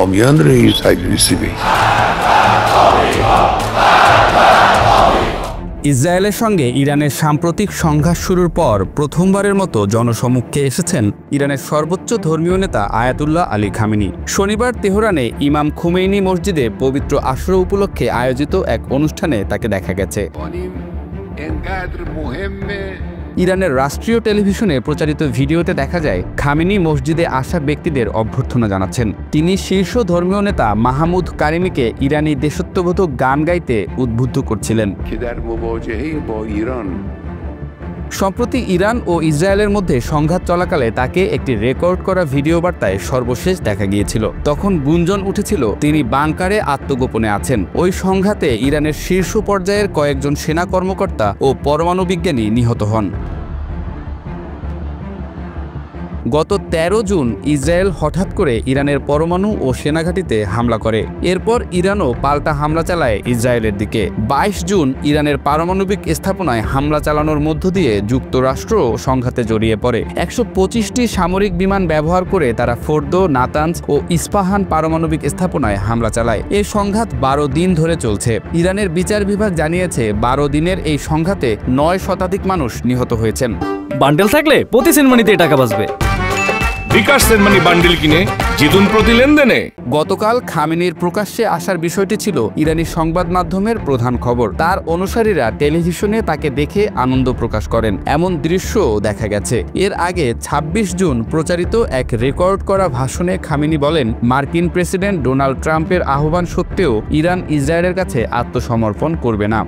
حامیان رئیس رسیبی ইসরায়েলের সঙ্গে ইরানের সাম্প্রতিক সংঘাত শুরুর পর প্রথমবারের মতো জনসমক্ষে এসেছেন ইরানের সর্বোচ্চ ধর্মীয় নেতা আয়াতুল্লাহ আলী খামেনি। শনিবার তেহরানে ইমাম খুমেইনি মসজিদে পবিত্র আশুরা উপলক্ষে আয়োজিত এক অনুষ্ঠানে তাকে দেখা গেছে। ইরানের রাষ্ট্রীয় টেলিভিশনে প্রচারিত ভিডিওতে দেখা যায় খামেনি মসজিদে আসা ব্যক্তিদের অভ্যর্থনা জানাচ্ছেন। তিনি শীর্ষ ধর্মীয় নেতা মাহমুদ কারিমিকে ইরানি দেশত্ববোধক গান গাইতে উদ্বুদ্ধ করছিলেন। সম্প্রতি ইরান ও ইসরায়েলের মধ্যে সংঘাত চলাকালে তাকে একটি রেকর্ড করা ভিডিও বার্তায় সর্বশেষ দেখা গিয়েছিল। তখন গুঞ্জন উঠেছিল তিনি বাংকারে আত্মগোপনে আছেন। ওই সংঘাতে ইরানের শীর্ষ পর্যায়ের কয়েকজন সেনা কর্মকর্তা ও পরমাণু বিজ্ঞানী নিহত হন। গত ১৩ জুন ইসরায়েল হঠাৎ করে ইরানের পরমাণু ও সেনাঘাঁটিতে হামলা করে। এরপর ইরানও পাল্টা হামলা চালায় ইসরায়েলের দিকে। ২২ জুন ইরানের পারমাণবিক স্থাপনায় হামলা চালানোর মধ্য দিয়ে যুক্তরাষ্ট্র সংঘাতে জড়িয়ে পড়ে। ১২৫টি সামরিক বিমান ব্যবহার করে তারা ফোর্দো, নাতানজ ও ইস্পাহান পারমাণবিক স্থাপনায় হামলা চালায়। এই সংঘাত ১২ দিন ধরে চলছে। ইরানের বিচার বিভাগ জানিয়েছে ১২ দিনের এই সংঘাতে ৯ শতাধিক মানুষ নিহত হয়েছেন। বান্ডেল থাকলে প্রতি সেনমানিতে টাকা বাঁচবে। বিকাশ সেনমানি বান্ডেল কিনে জিতুন প্রতি লেনদেনে। গতকাল খামেনির প্রকাশ্যে আসার বিষয়টি ছিল ইরানি সংবাদ মাধ্যমের প্রধান খবর। তার অনুসারীরা টেলিভিশনে তাকে দেখে আনন্দ প্রকাশ করেন, এমন দৃশ্যও দেখা গেছে। এর আগে ২৬ জুন প্রচারিত এক রেকর্ড করা ভাষণে খামেনি বলেন, মার্কিন প্রেসিডেন্ট ডোনাল্ড ট্রাম্পের আহ্বান সত্ত্বেও ইরান ইসরায়েলের কাছে আত্মসমর্পণ করবে না।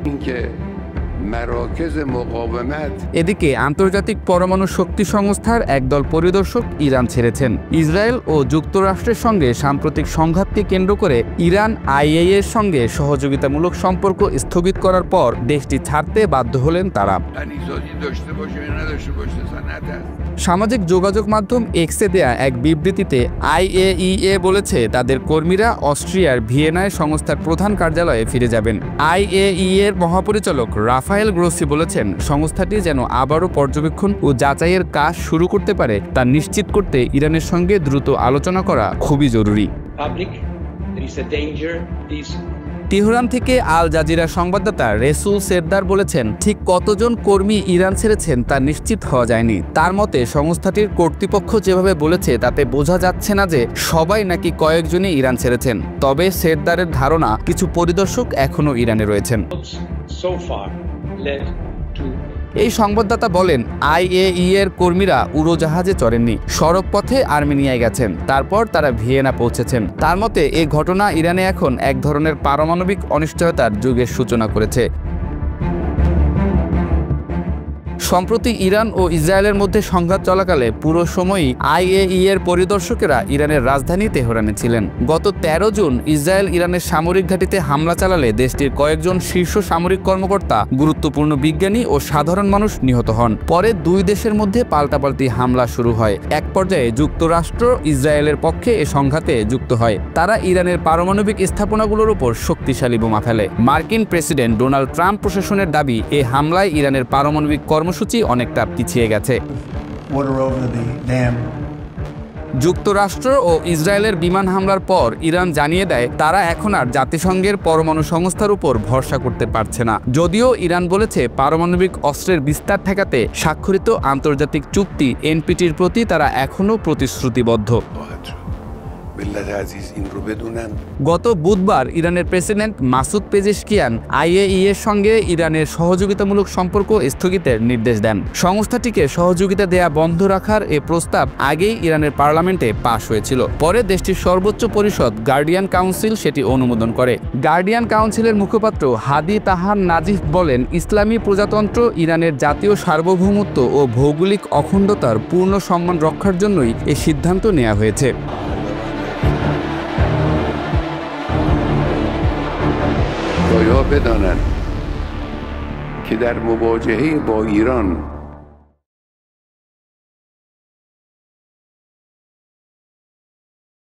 এদিকে আন্তর্জাতিক পরমাণু শক্তি সংস্থার একদল পরিদর্শক ইরান ছেড়েছেন। ইসরায়েল ও যুক্তরাষ্ট্রের সঙ্গে সাম্প্রতিক সংঘাতকে কেন্দ্র করে ইরান আইএইএ এর সঙ্গে সহযোগিতামূলক সম্পর্ক স্থগিত করার পর দেশটি ছাড়তে বাধ্য হলেন তারা। সামাজিক যোগাযোগ মাধ্যম এক্সে দেয়া এক বিবৃতিতে আইএইএ বলেছে তাদের কর্মীরা অস্ট্রিয়ার ভিয়েনায় সংস্থার প্রধান কার্যালয়ে ফিরে যাবেন। আইএইএ এর মহাপরিচালক রাফায়েল গ্রোসি বলেছেন, সংস্থাটি যেন আবারও পর্যবেক্ষণ ও যাচাইয়ের কাজ শুরু করতে পারে তা নিশ্চিত করতে ইরানের সঙ্গে দ্রুত আলোচনা করা খুবই জরুরি। তেহরান থেকে আল জাজিরা সংবাদদাতা রেসুল সেরদার বলেছেন, ঠিক কতজন কর্মী ইরান ছেড়েছেন তা নিশ্চিত হওয়া যায়নি। তার মতে সংস্থাটির কর্তৃপক্ষ যেভাবে বলেছে তাতে বোঝা যাচ্ছে না যে সবাই নাকি কয়েকজনই ইরান ছেড়েছেন। তবে সেরদারের ধারণা কিছু পরিদর্শক এখনও ইরানে রয়েছেন। এই সংবাদদাতা বলেন, আইএইএ এর কর্মীরা উড়োজাহাজে চড়েননি, সড়ক পথে আর্মেনিয়ায় গেছেন, তারপর তারা ভিয়েনা পৌঁছেছেন। তার মতে এই ঘটনা ইরানে এখন এক ধরনের পারমাণবিক অনিশ্চয়তার যুগের সূচনা করেছে। সম্প্রতি ইরান ও ইসরায়েলের মধ্যে সংঘাত চলাকালে পুরো সময়ই আইএইএ এর পরিদর্শকেরা ইরানের রাজধানী তেহরানে ছিলেন। গত ১৩ জুন ইসরায়েল ইরানের সামরিক ঘাঁটিতে হামলা চালালে দেশটির কয়েকজন শীর্ষ সামরিক কর্মকর্তা, গুরুত্বপূর্ণ বিজ্ঞানী ও সাধারণ মানুষ নিহত হন। পরে দুই দেশের মধ্যে পাল্টাপাল্টি হামলা শুরু হয়। এক পর্যায়ে যুক্তরাষ্ট্র ইসরায়েলের পক্ষে এ সংঘাতে যুক্ত হয়। তারা ইরানের পারমাণবিক স্থাপনাগুলোর উপর শক্তিশালী বোমা ফেলে। মার্কিন প্রেসিডেন্ট ডোনাল্ড ট্রাম্প প্রশাসনের দাবি, এই হামলায় ইরানের পারমাণবিক কর্মসূচি অনেকটা পিছিয়ে গেছে। যুক্তরাষ্ট্র ও ইসরায়েলের বিমান হামলার পর ইরান জানিয়ে দেয় তারা এখন আর জাতিসংঘের পরমাণু সংস্থার উপর ভরসা করতে পারছে না। যদিও ইরান বলেছে পারমাণবিক অস্ত্রের বিস্তার ঠেকাতে স্বাক্ষরিত আন্তর্জাতিক চুক্তি এনপিটির প্রতি তারা এখনও প্রতিশ্রুতিবদ্ধ। গত বুধবার ইরানের প্রেসিডেন্ট মাসুদ পেজেশকিয়ান আইএইএ এর সঙ্গে ইরানের সহযোগিতামূলক সম্পর্ক স্থগিতের নির্দেশ দেন। সংস্থাটিকে সহযোগিতা দেয়া বন্ধ রাখার এ প্রস্তাব আগেই ইরানের পার্লামেন্টে পাশ হয়েছিল। পরে দেশটির সর্বোচ্চ পরিষদ গার্ডিয়ান কাউন্সিল সেটি অনুমোদন করে। গার্ডিয়ান কাউন্সিলের মুখপাত্র হাদি তাহার নাজিফ বলেন, ইসলামী প্রজাতন্ত্র ইরানের জাতীয় সার্বভৌমত্ব ও ভৌগোলিক অখণ্ডতার পূর্ণ সম্মান রক্ষার জন্যই এই সিদ্ধান্ত নেওয়া হয়েছে। باید بدانند که در مواجهه با ایران